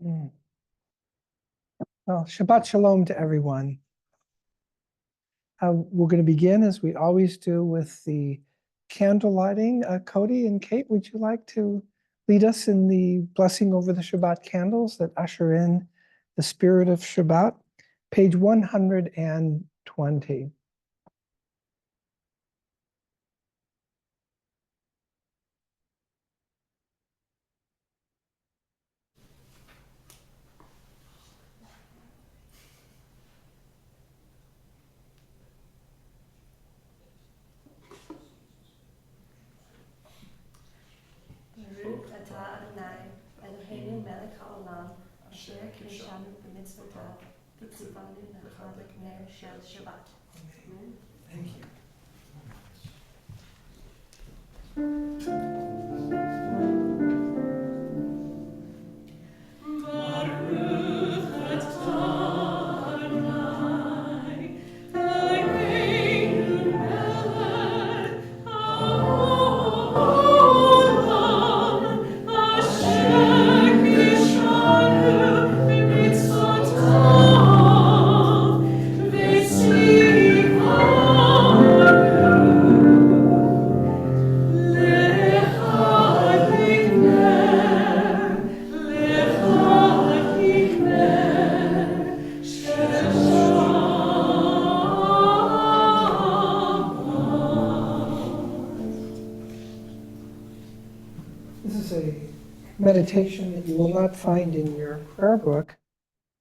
Mm. Well, Shabbat Shalom to everyone. We're going to begin, as we always do, with the candle lighting. Cody and Kate, would you like to lead us in the blessing over the Shabbat candles that usher in the spirit of Shabbat? Page 120. Baruch atah Adonai, Eloheinu melech haolam, asher kiddushanu b'mitzvotav, v'tzivanu l'chadlik ner shel Shabbat. Amen. Thank you. This is a meditation that you will not find in your prayer book.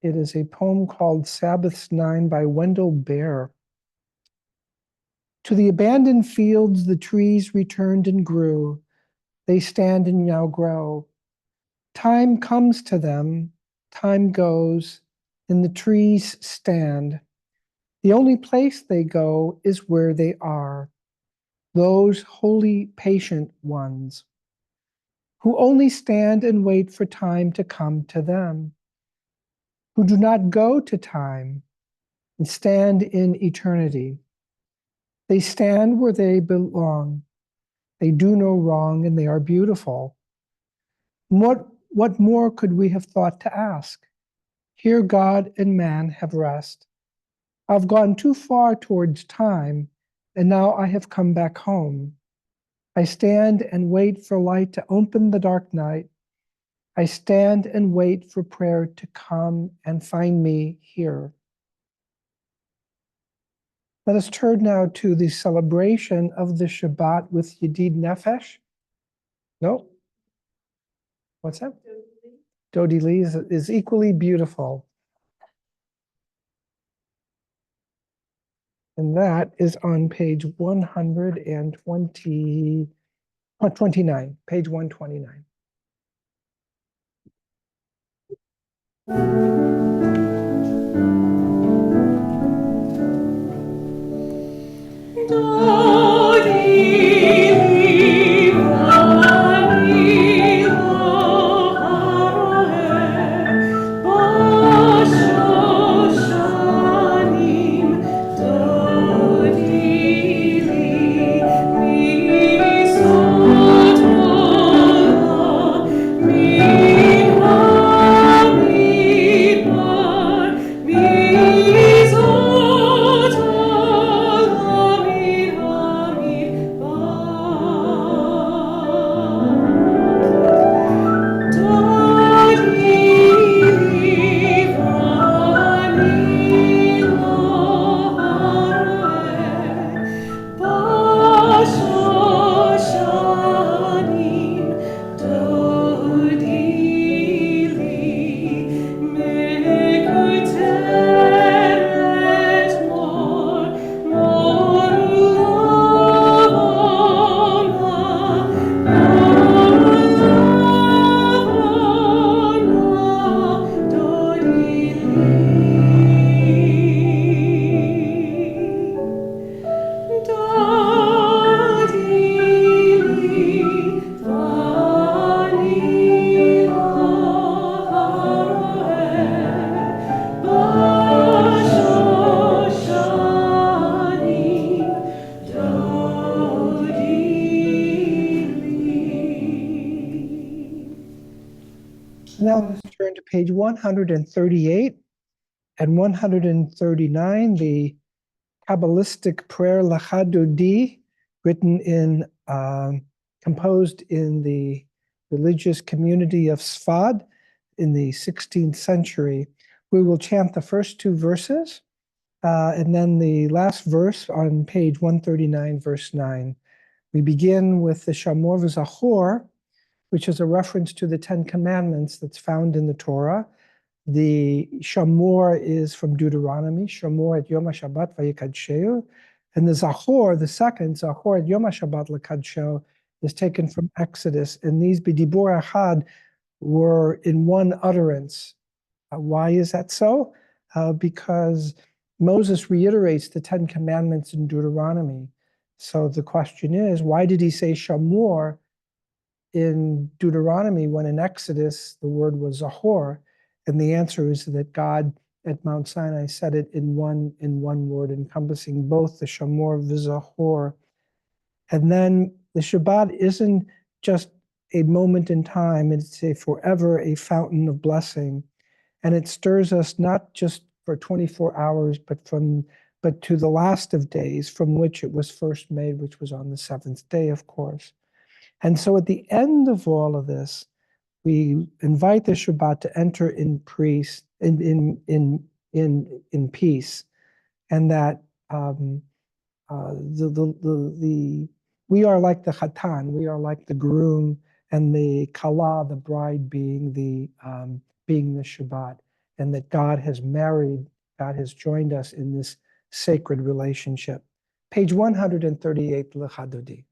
It is a poem called Sabbath's 9 by Wendell Bear. To the abandoned fields the trees returned and grew. They stand and now grow. Time comes to them, time goes, and the trees stand. The only place they go is where they are, those holy, patient ones, who only stand and wait for time to come to them, who do not go to time and stand in eternity. They stand where they belong. They do no wrong and they are beautiful. What more could we have thought to ask? Here God and man have rest. I've gone too far towards time, and now I have come back home. I stand and wait for light to open the dark night. I stand and wait for prayer to come and find me here. Let us turn now to the celebration of the Shabbat with Yedid Nefesh. No? What's that? Dodi Lee is equally beautiful. And that is on page 129, page 129. Now let's turn to page 138 and 139, the Kabbalistic prayer Lecha Dodi, composed in the religious community of Sfad in the 16th century. We will chant the first two verses, and then the last verse on page 139, verse 9. We begin with the Shamor V'Zachor, which is a reference to the Ten Commandments that's found in the Torah. The Shamor is from Deuteronomy, Shamor et Yom HaShabbat v'yikadsheu. And the Zachor, the second, Zachor et Yom HaShabbat l'kadsho, is taken from Exodus. And these b'dibur achad were in one utterance. Why is that so? Because Moses reiterates the Ten Commandments in Deuteronomy. So the question is, why did he say Shamor in Deuteronomy when in Exodus the word was Zachor? And the answer is that God at Mount Sinai said it in one word, encompassing both the Shamor v'Zachor. And then the Shabbat isn't just a moment in time, it's a forever a fountain of blessing. And it stirs us not just for 24 hours, but to the last of days from which it was first made, which was on the seventh day, of course. And so at the end of all of this, we invite the Shabbat to enter in peace, in peace, and that we are like the Chatan, we are like the groom, and the Kala, the bride, being the Shabbat, and that God has joined us in this sacred relationship. Page 138, Lecha Dodi.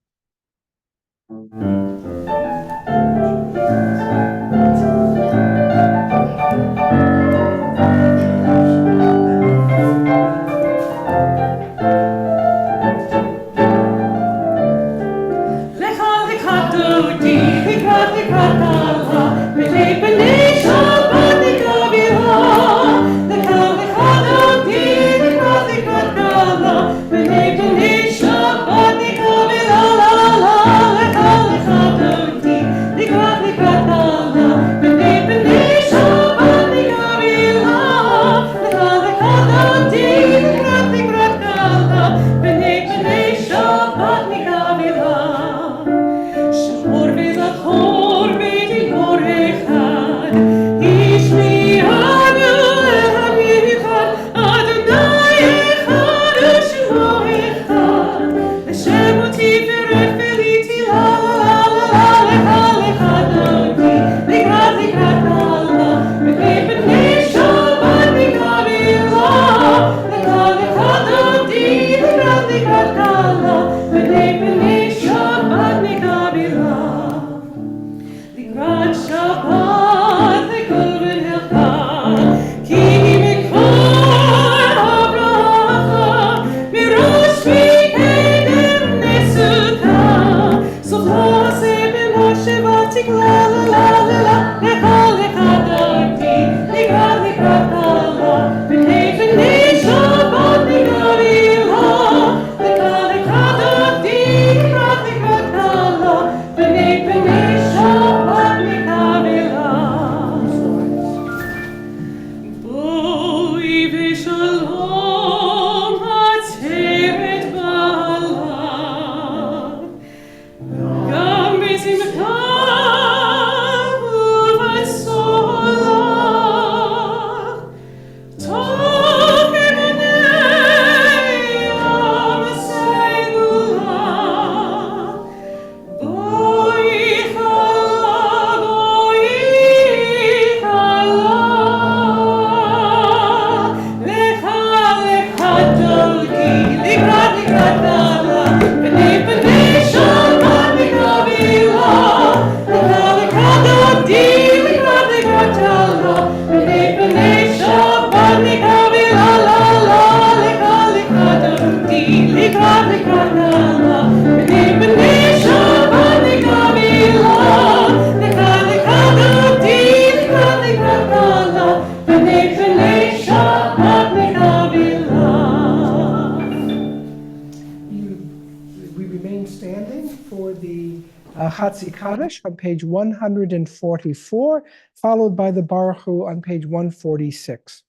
Chatzi Kaddish on page 144, followed by the Baruch Hu on page 146.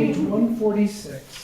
Page 146.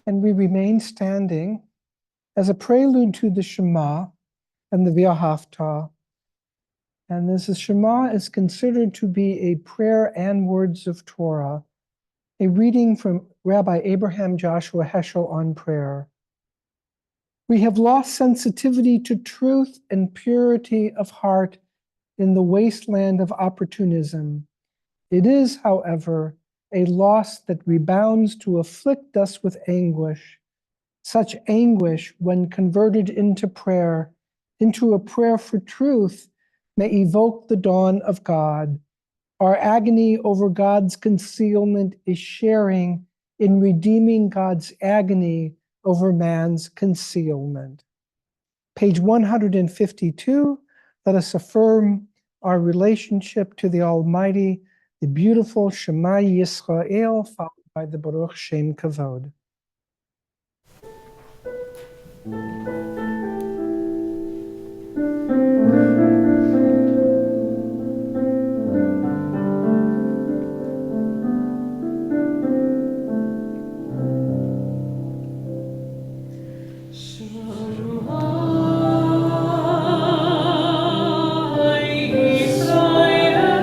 And we remain standing as a prelude to the Shema and the V'ahavta. And this Shema is considered to be a prayer and words of Torah, a reading from Rabbi Abraham Joshua Heschel on prayer. We have lost sensitivity to truth and purity of heart in the wasteland of opportunism. It is, however, a loss that rebounds to afflict us with anguish. Such anguish, when converted into prayer, into a prayer for truth, may evoke the dawn of God. Our agony over God's concealment is sharing in redeeming God's agony over man's concealment. Page 152, let us affirm our relationship to the Almighty, the beautiful Shema Yisrael, followed by the Baruch Shem Kavod. Israel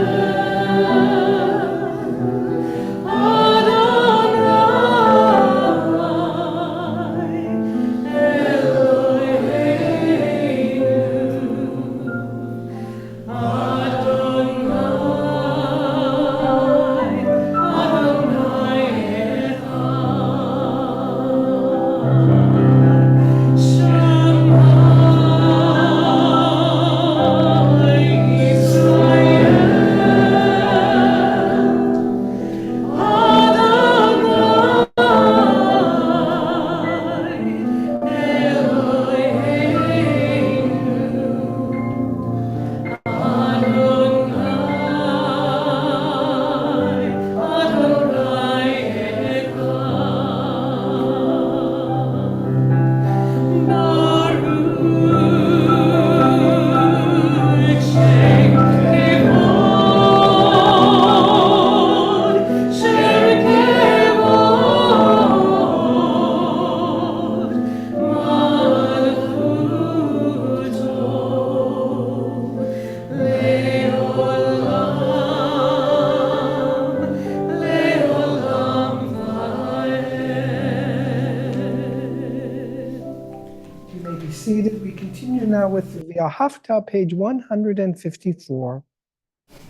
now with the V'ahavta, page 154.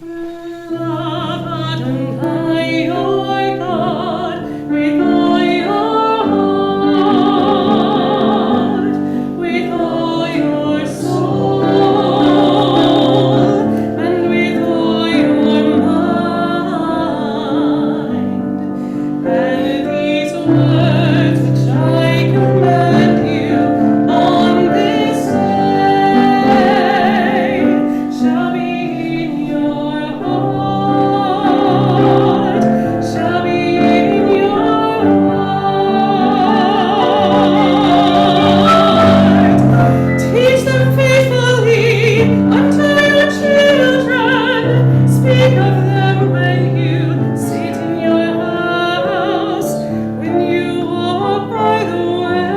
Love Adonai your God with all your heart, with all your soul, and with all your mind. And these words which I command you on this day shall be in your heart, shall be in your heart. Teach them faithfully unto your children. Speak of them when you sit in your house, when you walk by the way,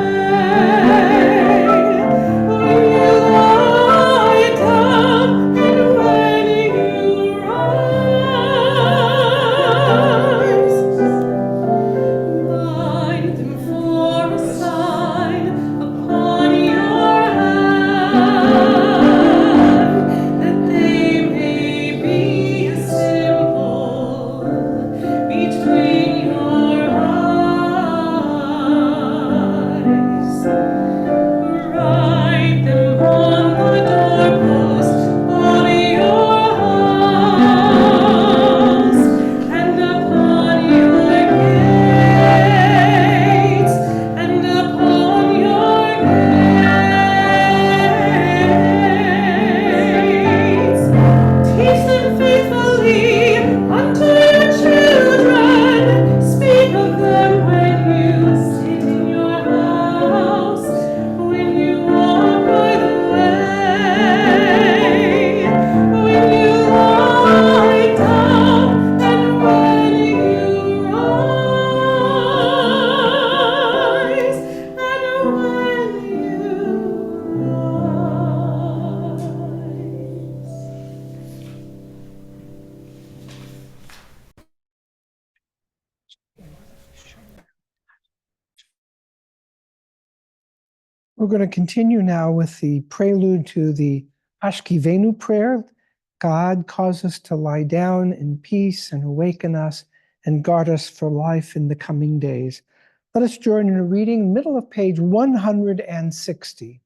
when you lie down, and when you rise. Bind them for a sign upon your hand, that they may be a symbol between your eyes. Write them on the doorpost of your house and upon your gates and upon your gates. Teach them faithfully unto your children. Speak of them when you sit in your house, when you walk by the way, when you lie down, and when you rise, and when you rise. We're going to continue now with the prelude to the Ashkivenu prayer. God, cause us to lie down in peace and awaken us and guard us for life in the coming days. Let us join in a reading, middle of page 160.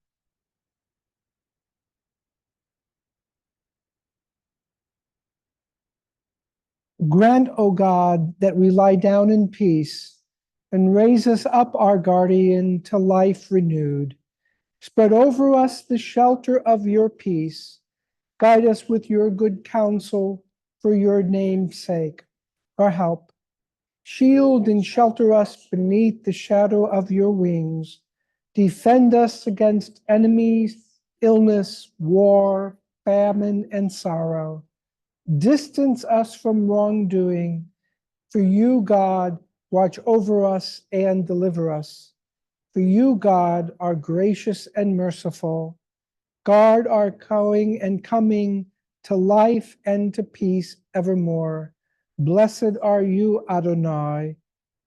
Grant, O God, that we lie down in peace and raise us up, our guardian, to life renewed. Spread over us the shelter of your peace. Guide us with your good counsel for your name's sake. Our help. Shield and shelter us beneath the shadow of your wings. Defend us against enemies, illness, war, famine, and sorrow. Distance us from wrongdoing. For you, God, watch over us and deliver us. For you, God, are gracious and merciful. Guard our going and coming to life and to peace evermore. Blessed are you, Adonai,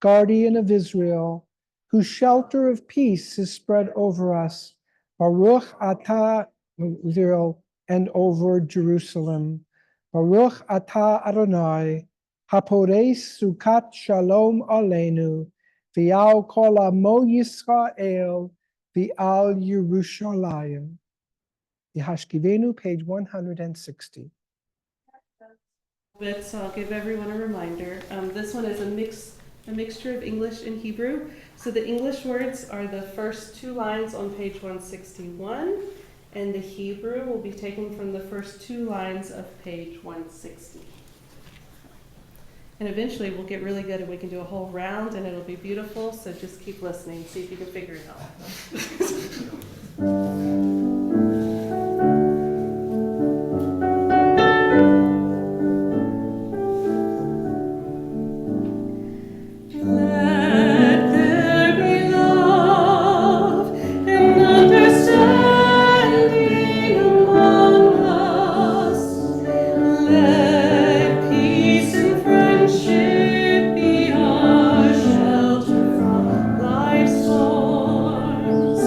guardian of Israel, whose shelter of peace is spread over us. Baruch atah Israel and over Jerusalem. Baruch atah Adonai, hapores sukat shalom aleinu, v'al kol amo Yisrael, v'al Yerushalayim. Yehashkivenu, page 160. So I'll give everyone a reminder. This one is a mixture of English and Hebrew. So the English words are the first two lines on page 161, and the Hebrew will be taken from the first two lines of page 160. And eventually we'll get really good and we can do a whole round and it'll be beautiful. So just keep listening, see if you can figure it out. Let there be love and understanding among us. Let peace and friendship be our shelter from life's storms.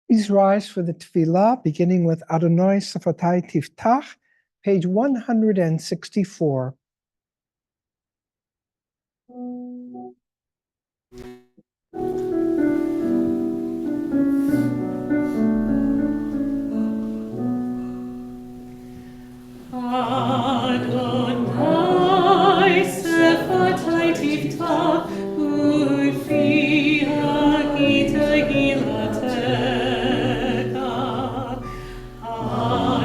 Please rise for the tefillah, beginning with Adonai Safatai Tiftach, page 164. Adonai Sefatai Tiftach, Ufi Agita Gilatecha.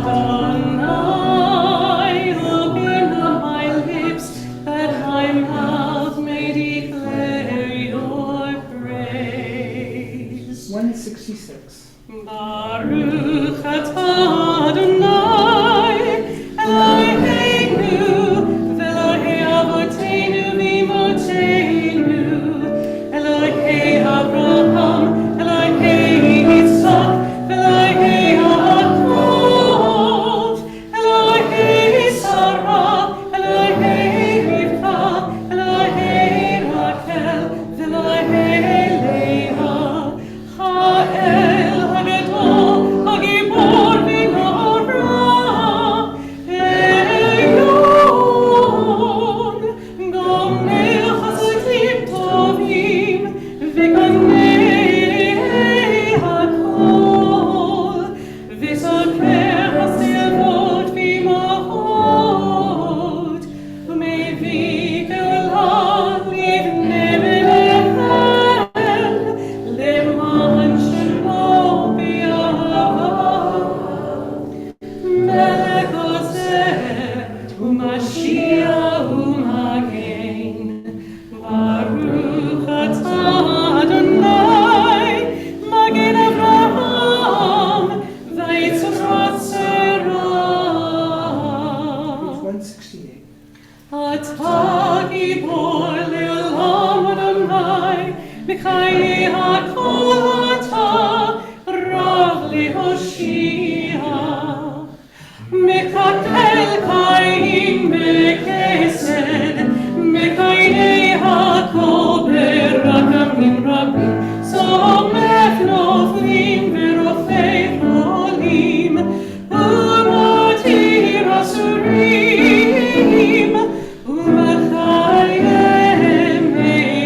Adonai, open my lips, that my mouth may declare your praise. 166. Baruch atah Adonai, Eloheinu, v'Elohei Avotenu v'Imotenu, Elohei Avraham, Elohei Yitzchak, v'Elohei Yaakov, Elohei Sarah, Elohei Rivka, Elohei Rachel, v'Elohei Leah, Ha'el Hagadol, Hagibor v'Nora, Elyon, Gomel Chasadim Tovim, v'Ganei Hakol, v'Saker Hasevot v'Imahot, u'mevik Elah livnei Bethel, למען שמו ביער, מלך עוזר ומשיח ומגן. ברוך אתה אדוני, מגן אברהם ויצחק שרה. 168. אתה גיבור לעולם אדוני, בחיי הכל אתה רב להושיע. מקפל קין בחסד, בחיי הכל ברחמים רבים, סומך נופלים ורופא חולים, ומותיר אסורים, ומחיים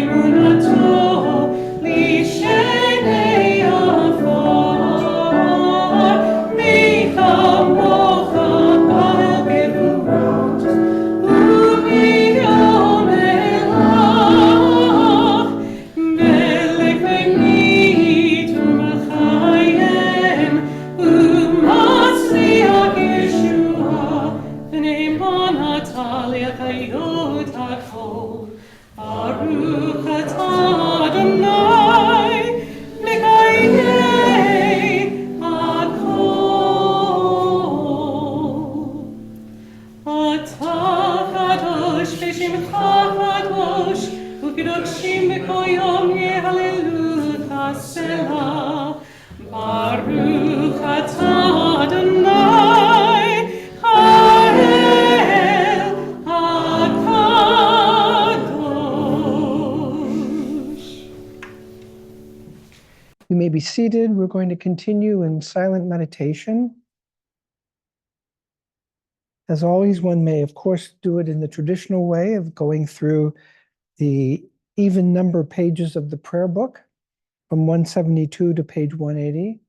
אמונתו לשני עפר. מי כמוך בעל גבורות, ומי יומך, מלך ממית ומחיים, ומצליח ישועה, ונאמן אתה להחיות הכל. ברוך אתה אדוני, מקיים הכל. אתה קדוש ושמך קדוש, וקדושים בכל יום יהללוך סלה. ברוך אתה אדוני, האל הקדוש. You may be seated. We're going to continue in silent meditation. As always, one may, of course, do it in the traditional way of going through the even number pages of the prayer book from 172 to page 180,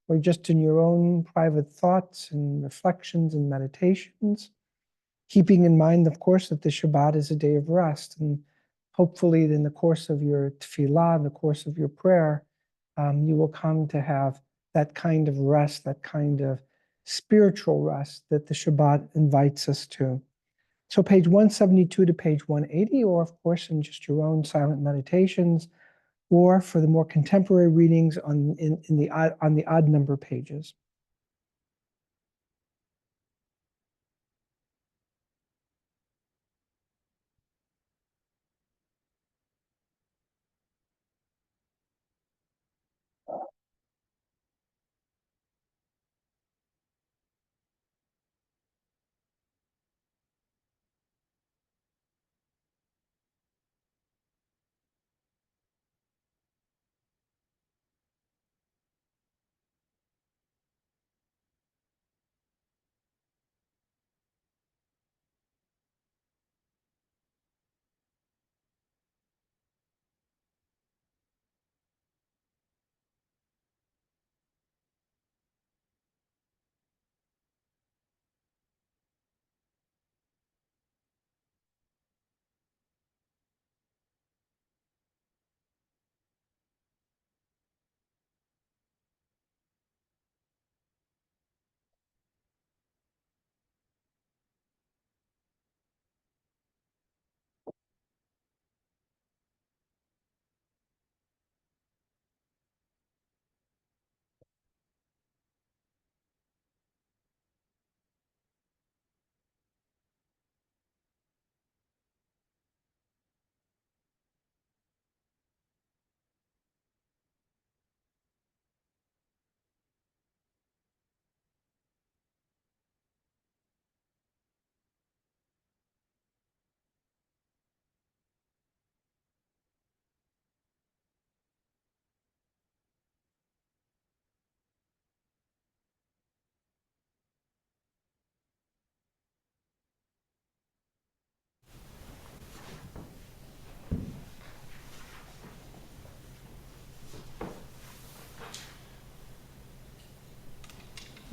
or just in your own private thoughts and reflections and meditations, keeping in mind, of course, that the Shabbat is a day of rest. And hopefully in the course of your tefillah, in the course of your prayer, you will come to have that kind of rest, that kind of spiritual rest that the Shabbat invites us to. So page 172 to page 180, or of course in just your own silent meditations, or for the more contemporary readings on the odd number pages.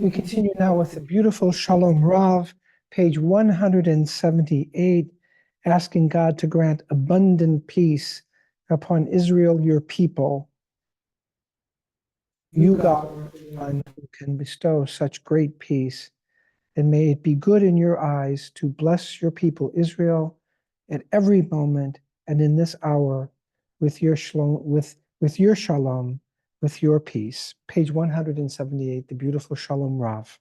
We continue now with the beautiful Shalom Rav, page 178, asking God to grant abundant peace upon Israel, your people. You, God, are the one who can bestow such great peace, and may it be good in your eyes to bless your people Israel at every moment and in this hour with your shalom, with your shalom, with your peace. Page 178, the beautiful Shalom Rav.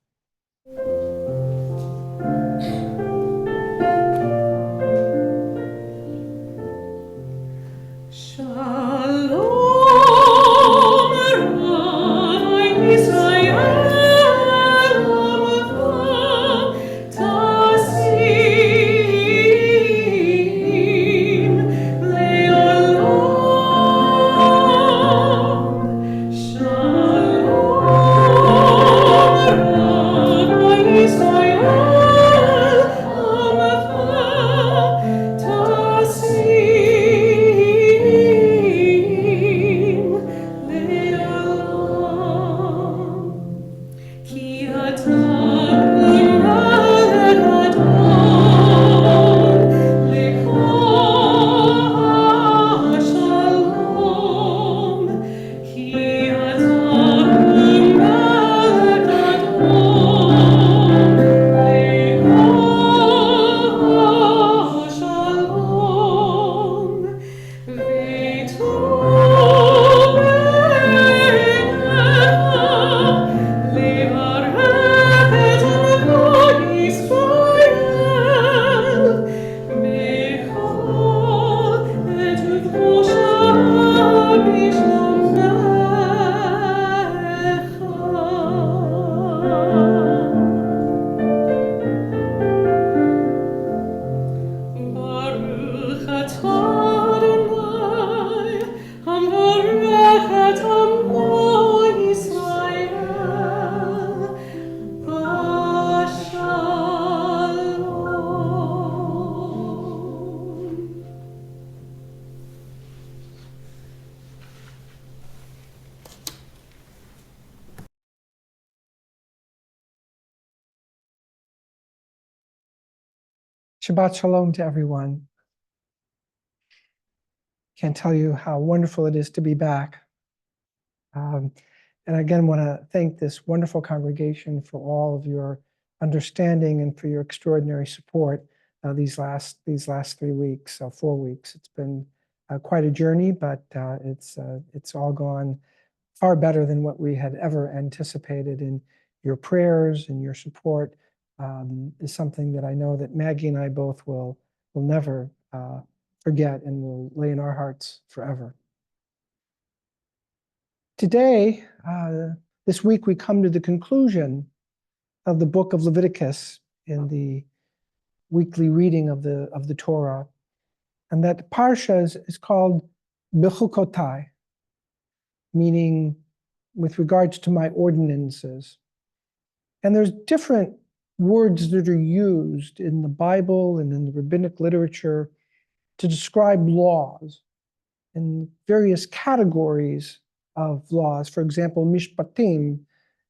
Shabbat Shalom to everyone. Can't tell you how wonderful it is to be back. And again, want to thank this wonderful congregation for all of your understanding and for your extraordinary support these last 3 weeks, 4 weeks. It's been quite a journey, but it's all gone far better than what we had ever anticipated. And your prayers and your support is something that I know that Maggie and I both will never forget and will lay in our hearts forever. Today, this week, we come to the conclusion of the book of Leviticus in the weekly reading of the Torah, and that parsha is called Bechukotai, meaning with regards to my ordinances. And there's different words that are used in the Bible and in the rabbinic literature to describe laws and various categories of laws. For example, mishpatim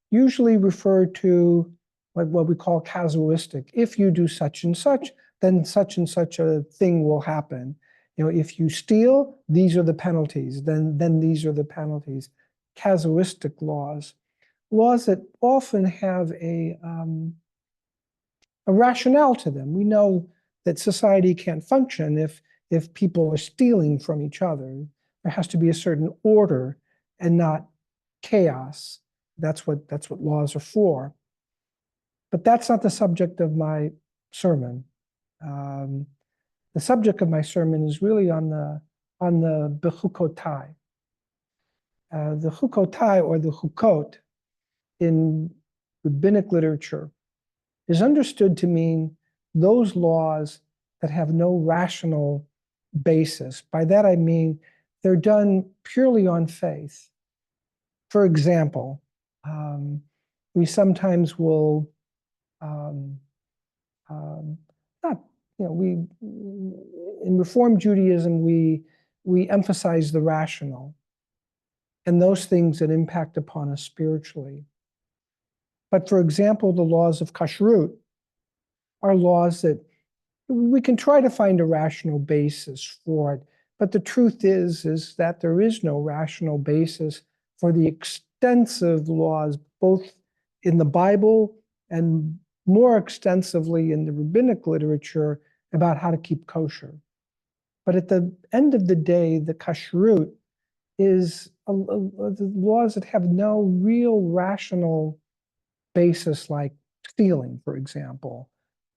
usually refer to what we call casuistic. If you do such and such, then such and such a thing will happen. You know, if you steal, these are the penalties, then these are the penalties. Casuistic laws that often have a rationale to them. We know that society can't function if people are stealing from each other. There has to be a certain order and not chaos. That's what laws are for. But that's not the subject of my sermon. The subject of my sermon is really on the bechukotai. The chukotai, or the chukot, in rabbinic literature is understood to mean those laws that have no rational basis. By that I mean they're done purely on faith. For example, we sometimes will we in Reform Judaism we emphasize the rational and those things that impact upon us spiritually. But for example, the laws of kashrut are laws that we can try to find a rational basis for it, but the truth is that there is no rational basis for the extensive laws, both in the Bible and more extensively in the rabbinic literature about how to keep kosher. But at the end of the day, the kashrut is the laws that have no real rational basis, like stealing, for example,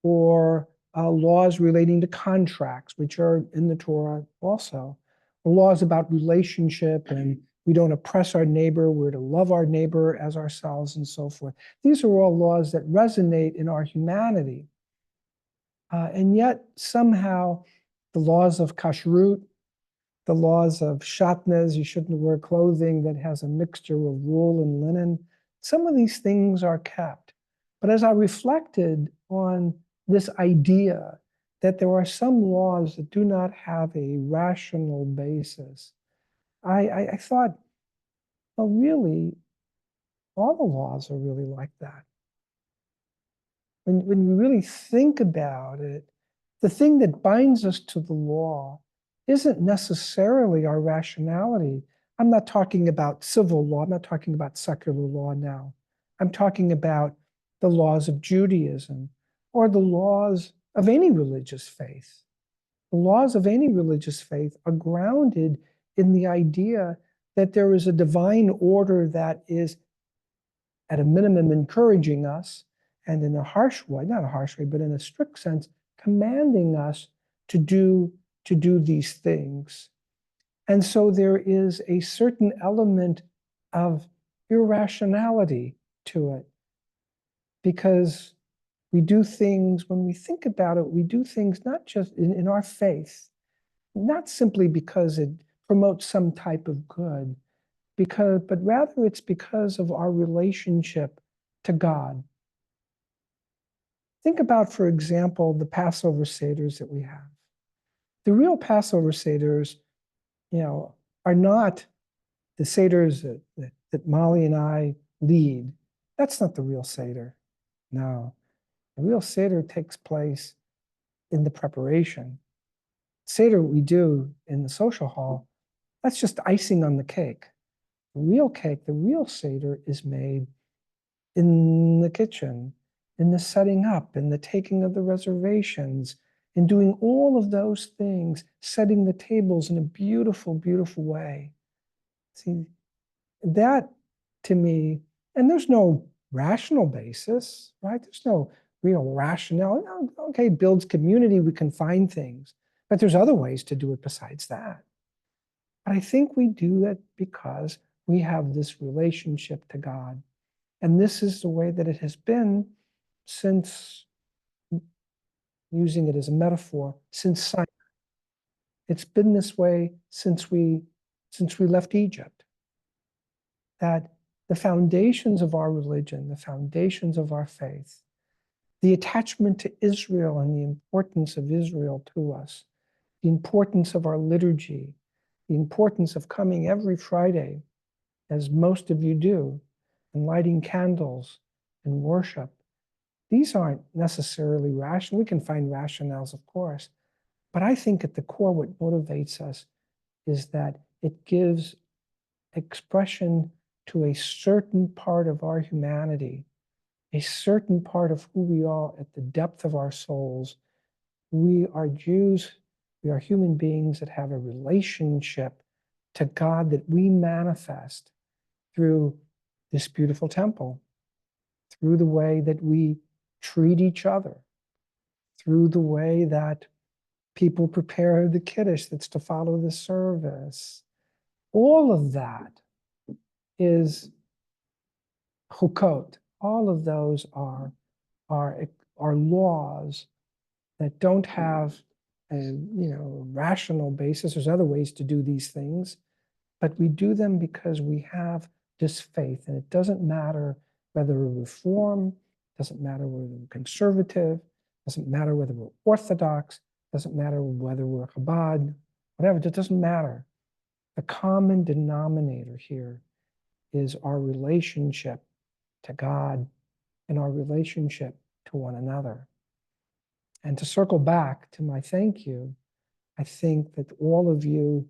or laws relating to contracts, which are in the Torah also, laws about relationship and we don't oppress our neighbor, we're to love our neighbor as ourselves and so forth. These are all laws that resonate in our humanity. And yet somehow the laws of kashrut, the laws of shatnez, you shouldn't wear clothing that has a mixture of wool and linen, some of these things are kept. But as I reflected on this idea that there are some laws that do not have a rational basis, I thought, well, really, all the laws are really like that. When we really think about it, the thing that binds us to the law isn't necessarily our rationality. I'm not talking about civil law. I'm not talking about secular law now. I'm talking about the laws of Judaism or the laws of any religious faith. The laws of any religious faith are grounded in the idea that there is a divine order that is, at a minimum, encouraging us, and in a harsh way, not a harsh way, but in a strict sense, commanding us to do these things. And so there is a certain element of irrationality to it, because we do things, when we think about it, we do things not just in our faith, not simply because it promotes some type of good, but rather it's because of our relationship to God. Think about, for example, the Passover Seders that we have. The real Passover Seders, are not the Seders that Molly and I lead. That's not the real Seder. No. The real Seder takes place in the preparation. Seder we do in the social hall, that's just icing on the cake. The real cake, the real Seder is made in the kitchen, in the setting up, in the taking of the reservations, in doing all of those things, setting the tables in a beautiful, beautiful way. See, that to me, and there's no rational basis, right? There's no real rationale. Okay, it builds community, we can find things, but there's other ways to do it besides that. But I think we do it because we have this relationship to God. And this is the way that it has been since, using it as a metaphor, since Sinai. It's been this way since we left Egypt. That the foundations of our religion, the foundations of our faith, the attachment to Israel and the importance of Israel to us, the importance of our liturgy, the importance of coming every Friday, as most of you do, and lighting candles and worship. These aren't necessarily rational. We can find rationales, of course, but I think at the core what motivates us is that it gives expression to a certain part of our humanity, a certain part of who we are at the depth of our souls. We are Jews, we are human beings that have a relationship to God that we manifest through this beautiful temple, through the way that we treat each other, through the way that people prepare the Kiddush that's to follow the service. All of that is chukot. All of those are laws that don't have a rational basis. There's other ways to do these things, but we do them because we have this faith, and it doesn't matter whether we're Reform, doesn't matter whether we're conservative, doesn't matter whether we're Orthodox, doesn't matter whether we're Chabad, whatever, it doesn't matter. The common denominator here is our relationship to God in our relationship to one another. And to circle back to my thank you, I think that all of you,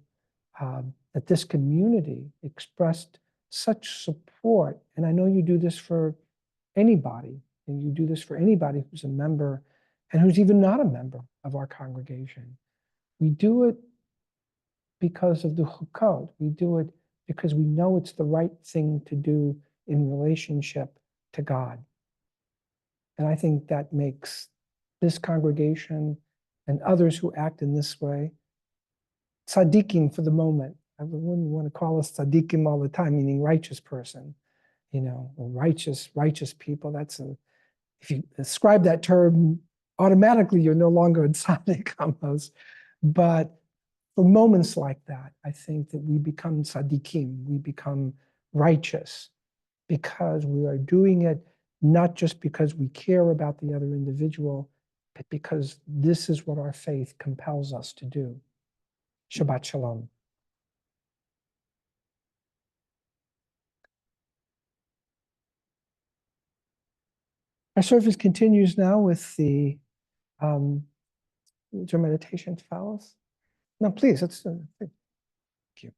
that this community expressed such support, and I know you do this for anybody, and you do this for anybody who's a member and who's even not a member of our congregation. We do it because of the chukot. We do it because we know it's the right thing to do in relationship to God. And I think that makes this congregation and others who act in this way tzaddikim for the moment. I wouldn't want to call us tzaddikim all the time, meaning righteous person, or righteous people. If you ascribe that term, automatically you're no longer a tzaddik almost. But for moments like that, I think that we become tzaddikim, we become righteous, because we are doing it not just because we care about the other individual, but because this is what our faith compels us to do. Shabbat Shalom. Our service continues now with the meditation to follow us. No, please, thank you.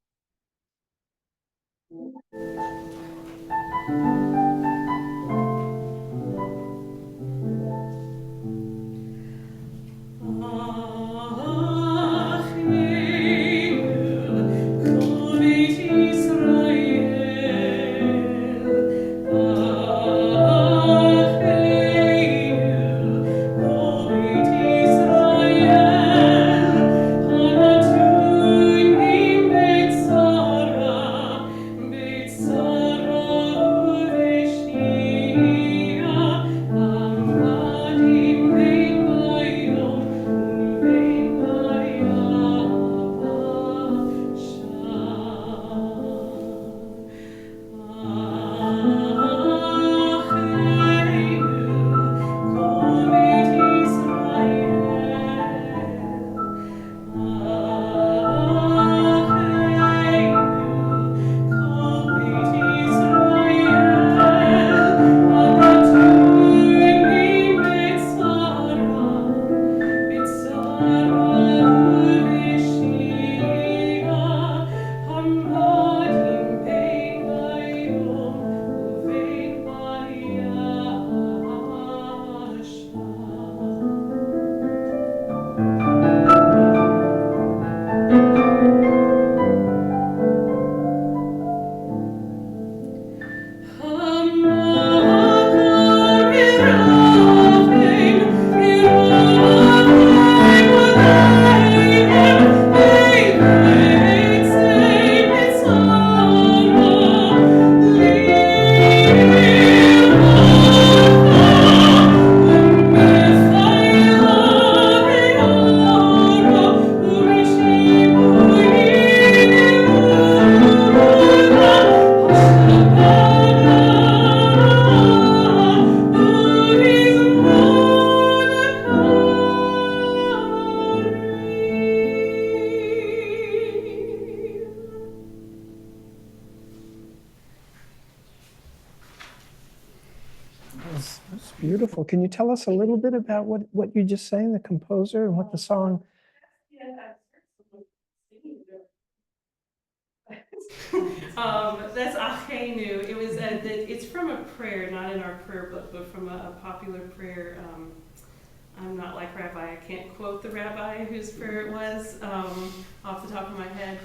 That's beautiful. Can you tell us a little bit about what you just sang, the composer, and what the song? That's Achenu. It was it's from a prayer, not in our prayer book, but from a popular prayer. I'm not like Rabbi. I can't quote the rabbi whose prayer it was off the top of my head.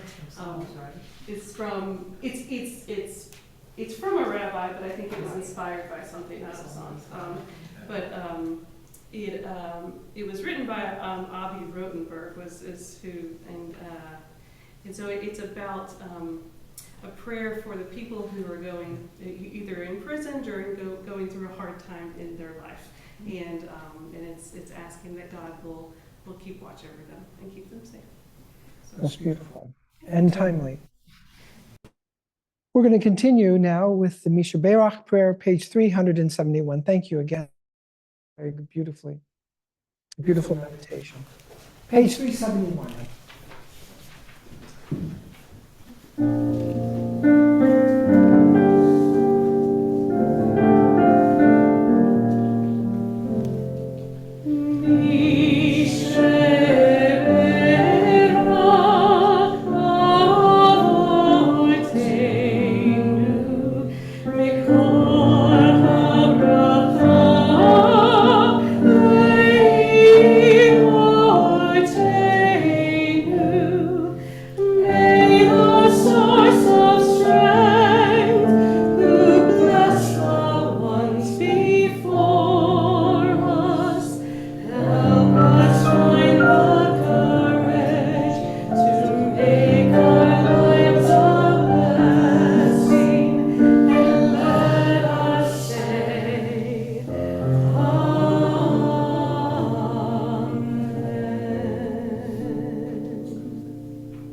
It's from a rabbi, but I think it was inspired by something, not a song. It was written by Avi Rotenberg, is who, and so it's about a prayer for the people who are going either in prison or going through a hard time in their life, and it's asking that God will keep watch over them and keep them safe. So that's beautiful and timely. We're going to continue now with the Misha Berach prayer, page 371. Thank you again. Very beautiful meditation. Page 371.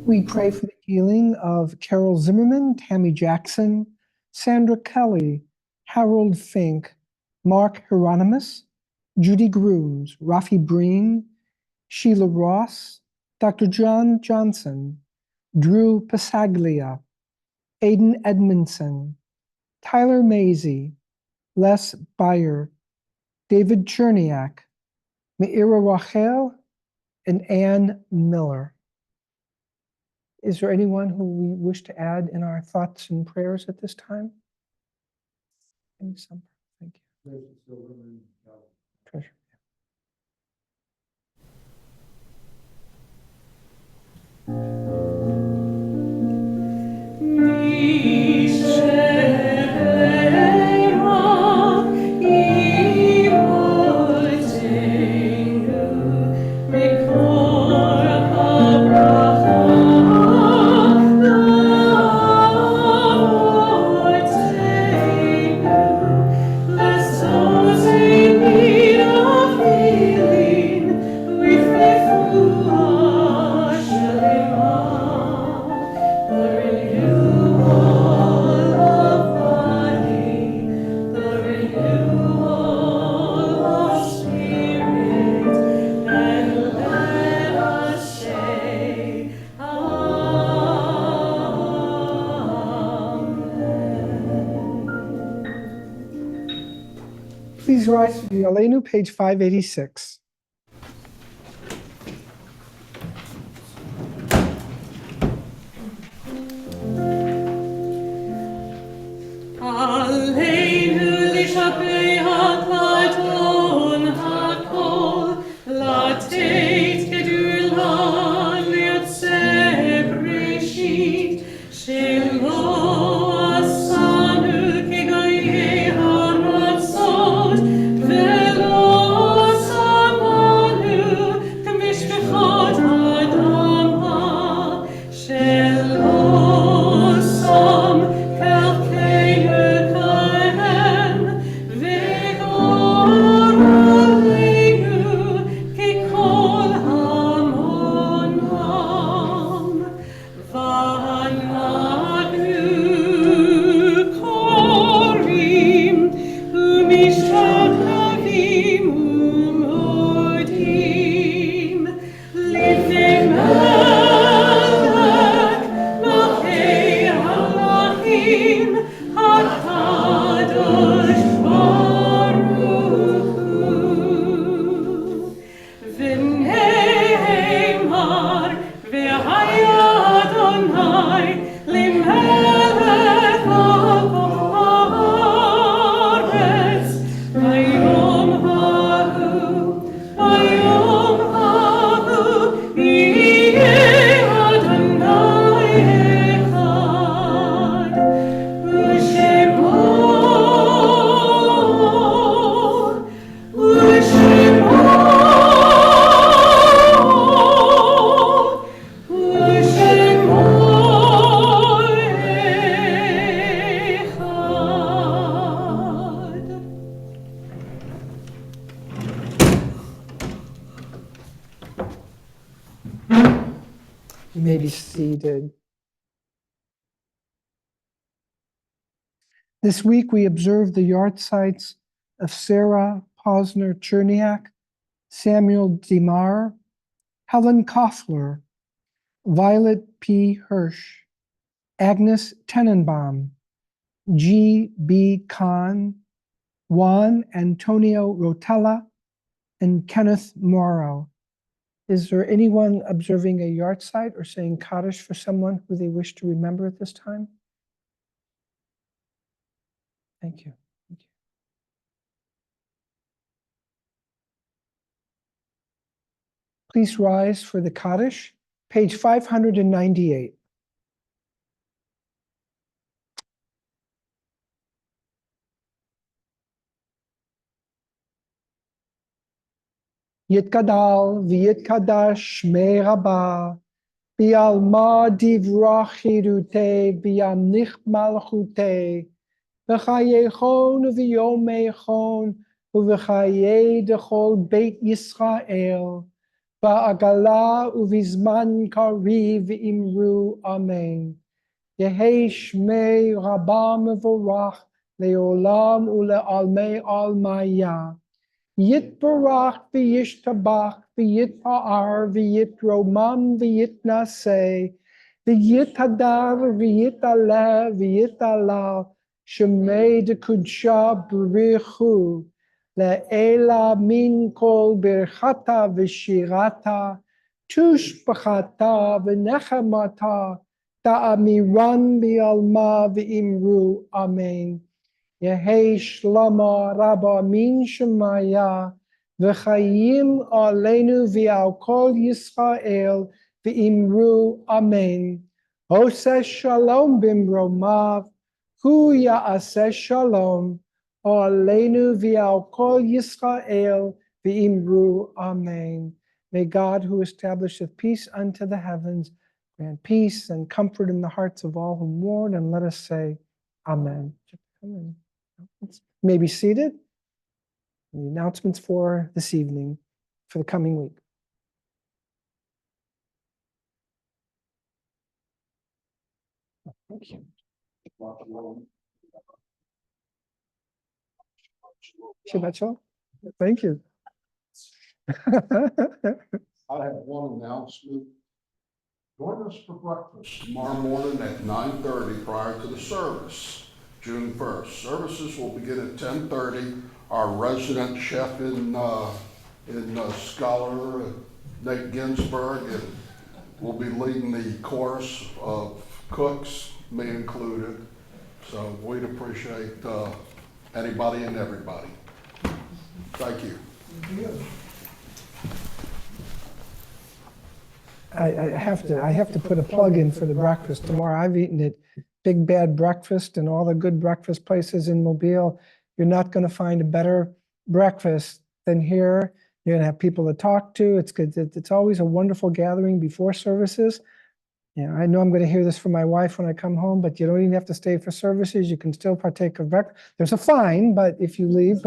We pray for the healing of Carol Zimmerman, Tammy Jackson, Sandra Kelly, Harold Fink, Mark Hieronymus, Judy Grooms, Rafi Breen, Sheila Ross, Dr. John Johnson, Drew Pasaglia, Aidan Edmondson, Tyler Mazie, Les Beyer, David Cherniak, Meira Rachel, and Ann Miller. Is there anyone who we wish to add in our thoughts and prayers at this time? Thank you. Treasure. Please rise for the Aleinu, page 586. Aleinu lishabei hakladon hakol, lateit gedulan liatzeh breshit, shelo asanu kegaye haratzot, velo samanu kemishpechot adama, shelo sam You may be seated. This week we observed the yahrzeits of Sarah Posner Cherniak, Samuel Demar, Helen Koffler, Violet P. Hirsch, Agnes Tenenbaum, G. B. Kahn, Juan Antonio Rotella, and Kenneth Morrow. Is there anyone observing a yahrzeit or saying Kaddish for someone who they wish to remember at this time? Thank you. Thank you. Please rise for the Kaddish, page 598. Yitkadal v'yitkadash shmei rabba, bi'alma divrach chirute, bi'amnich malchute, v'chayechon v'yom meichon, v'chaye dechol beit Yisrael, ba'agala uvizman kariv imru amen. Yehi shmei rabba mevorach leolam ulealmei almaya. Yitbarach v'yishtabach v'yitpa'ar v'yitromam v'yitnaseh v'yitadar v'yitale v'yitalal shemei dekudsha b'richu le'ela min kol birchata v'shirata tushbachata v'nechamata ta'amiran bi'alma v'imru amen. Yehi shlama rabba min shemaya v'chayim aleinu v'al kol Yisrael v'imru amen. Oseh shalom bimromav hu ya'aseh shalom aleinu v'al kol Yisrael v'imru amen. May God, who establisheth peace unto the heavens, grant peace and comfort in the hearts of all who mourn, and let us say, Amen. Amen. You may be seated. The announcements for this evening, for the coming week. Thank you. Shabbat shalom. Thank you. I have one announcement. Join us for breakfast tomorrow morning at 9:30 prior to the service, June 1st. Services will begin at 10:30. Our resident chef in Scholar, Nate Ginsburg, will be leading the chorus of cooks, me included. So we'd appreciate anybody and everybody. Thank you. I have to put a plug in for the breakfast tomorrow. I've eaten at Big Bad Breakfast and all the good breakfast places in Mobile. You're not going to find a better breakfast than here. You're going to have people to talk to. It's good. It's always a wonderful gathering before services. I know I'm going to hear this from my wife when I come home, but you don't even have to stay for services. You can still partake of breakfast. There's a fine, but if you leave,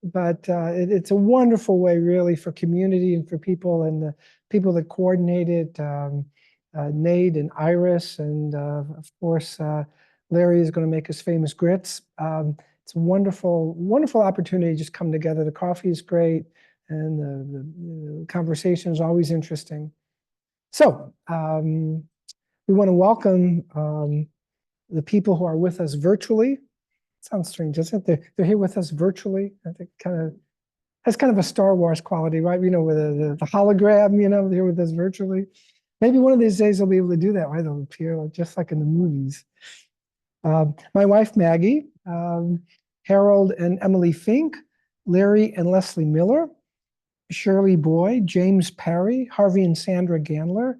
it's a wonderful way really for community and for people, and the people that coordinate it, Nate and Iris, and of course, Larry is going to make his famous grits. It's a wonderful, wonderful opportunity to just come together. The coffee is great, and the conversation is always interesting. So we want to welcome the people who are with us virtually. Sounds strange, doesn't it? They're here with us virtually. I think has kind of a Star Wars quality, right? With the hologram, they're with us virtually. Maybe one of these days they'll be able to do that, right? They'll appear just like in the movies. My wife, Maggie, Harold and Emily Fink, Larry and Leslie Miller, Shirley Boyd, James Parry, Harvey and Sandra Gandler,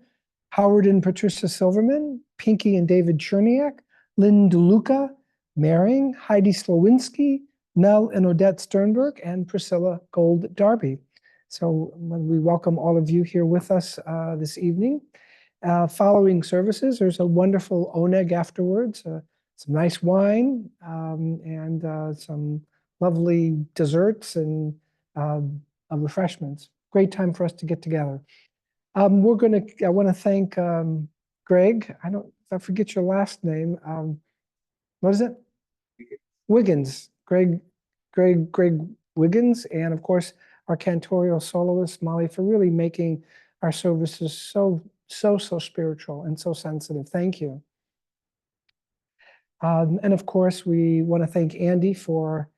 Howard and Patricia Silverman, Pinky and David Cherniak, Lynn DeLuca, Maring, Heidi Slowinski, Nell and Odette Sternberg, and Priscilla Gold Darby. So we welcome all of you here with us this evening. Following services, there's a wonderful oneg afterwards, some nice wine, and some lovely desserts and refreshments. Great time for us to get together. I want to thank Greg. If I forget your last name, what is it? Wiggins. Greg Wiggins, and of course our cantorial soloist Molly, for really making our services so spiritual and so sensitive. Thank you. And of course, we want to thank Andy for,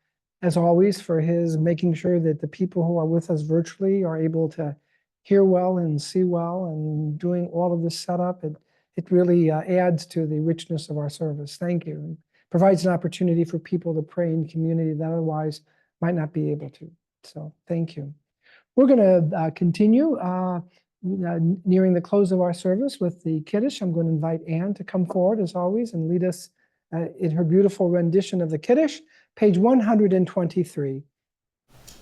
as always, for his making sure that the people who are with us virtually are able to hear well and see well, and doing all of this setup. It really adds to the richness of our service. Thank you. It provides an opportunity for people to pray in community that otherwise might not be able to. So thank you. We're going to continue nearing the close of our service with the Kiddush. I'm going to invite Anne to come forward, as always, and lead us in her beautiful rendition of the Kiddush, page 123.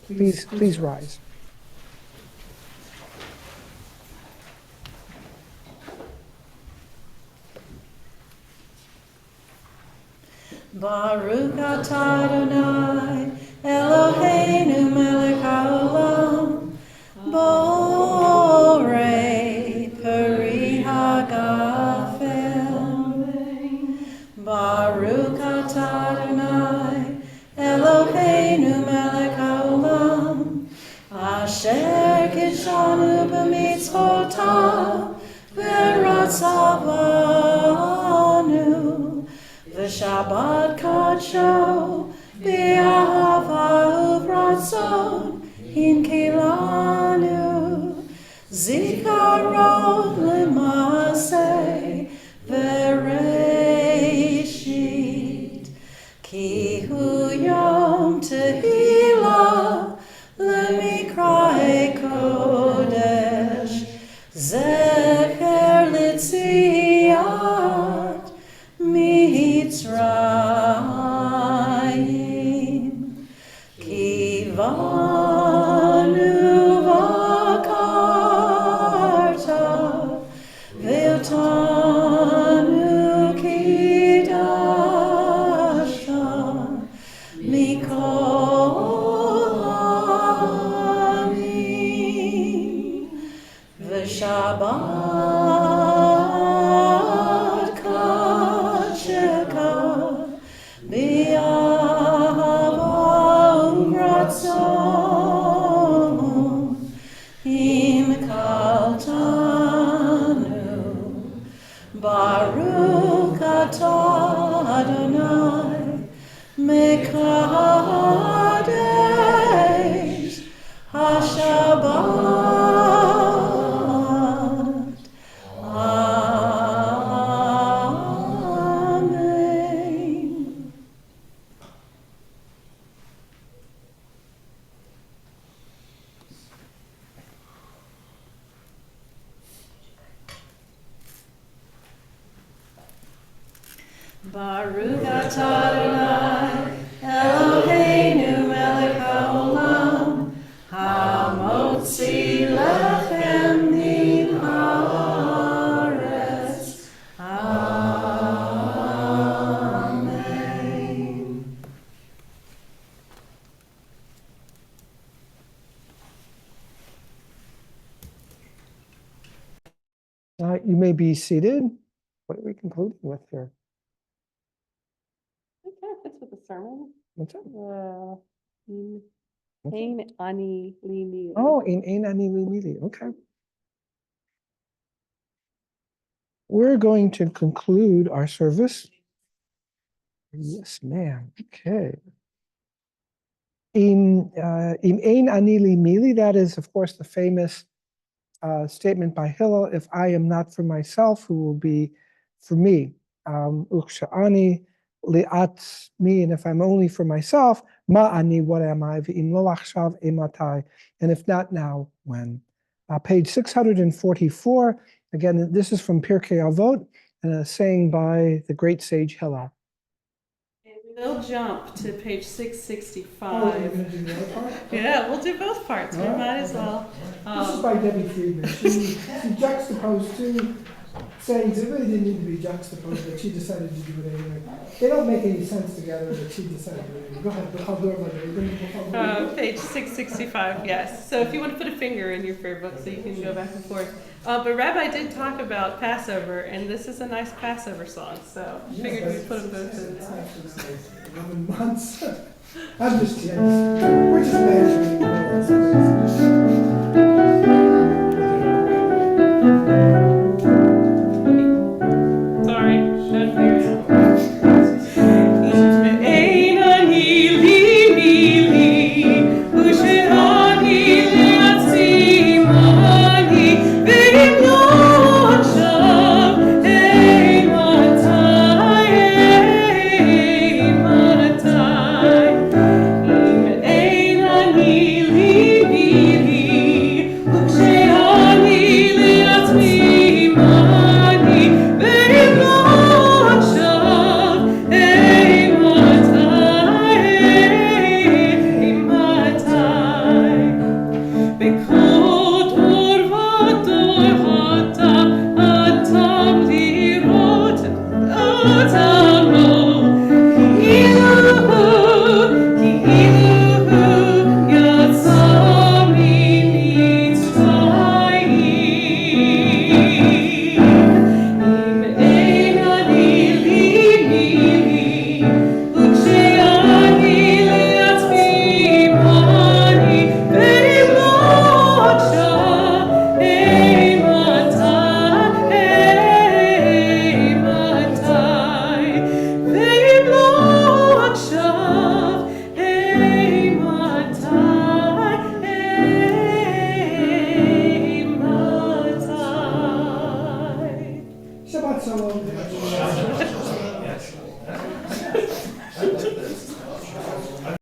Please rise. Baruch atah Adonai, Eloheinu melech haolam, hagafel. Baruch atah Adonai, Eloheinu melech haolam, asher kidshanu b'mitzvotav, v'ratzavanu, v'shabbat kadsho, b'ahava uvratzon, hinkilanu, zikarot l'maseh, v'reishit, ki hu yom tehillah, l'mikrae kodesh, zecher l'tziat Mitzrayim, ki vanu vakarta, ve'otanu kidashta, mikol ha'amim, v'shabbat kadsheka, b'ahava uvratzon, im kaltanu, Baruch atah Adonai, mekadesh hashabbat. Amen. Baruch atah Adonai, Eloheinu melech haolam, hamotzi lechem min haaretz. Amen. You may be seated. What are we concluding with here? I think that fits with the sermon. What's that? Pain, ani, lini. Oh, in Ani Mili. Okay. We're going to conclude our service. Yes, ma'am. Okay. In Ein Ani Mili, that is, of course, the famous statement by Hillel, if I am not for myself, who will be for me? Uksha'ani li'at me, and if I'm only for myself, ma'ani, what am I? V'im lo achshav ematai, and if not now, when? Page 644, again, this is from Pirkei Avot, and a saying by the great sage Hillel. We'll jump to page 665. Oh, you're going to do the other part? Yeah, we'll do both parts. We All right, might as okay. well. This is by Debbie Friedman. She juxtaposed two sayings that really didn't need to be juxtaposed, but she decided to do it anyway. They don't make any sense together, but she decided to do it anyway. Go ahead, but I'll do it later. Page 665, yes. So if you want to put a finger in your prayer book so you can go back and forth. But Rabbi did talk about Passover, and this is a nice Passover song, so I figured we'd put them both in. 11 months. I'm just kidding. We're just imagining.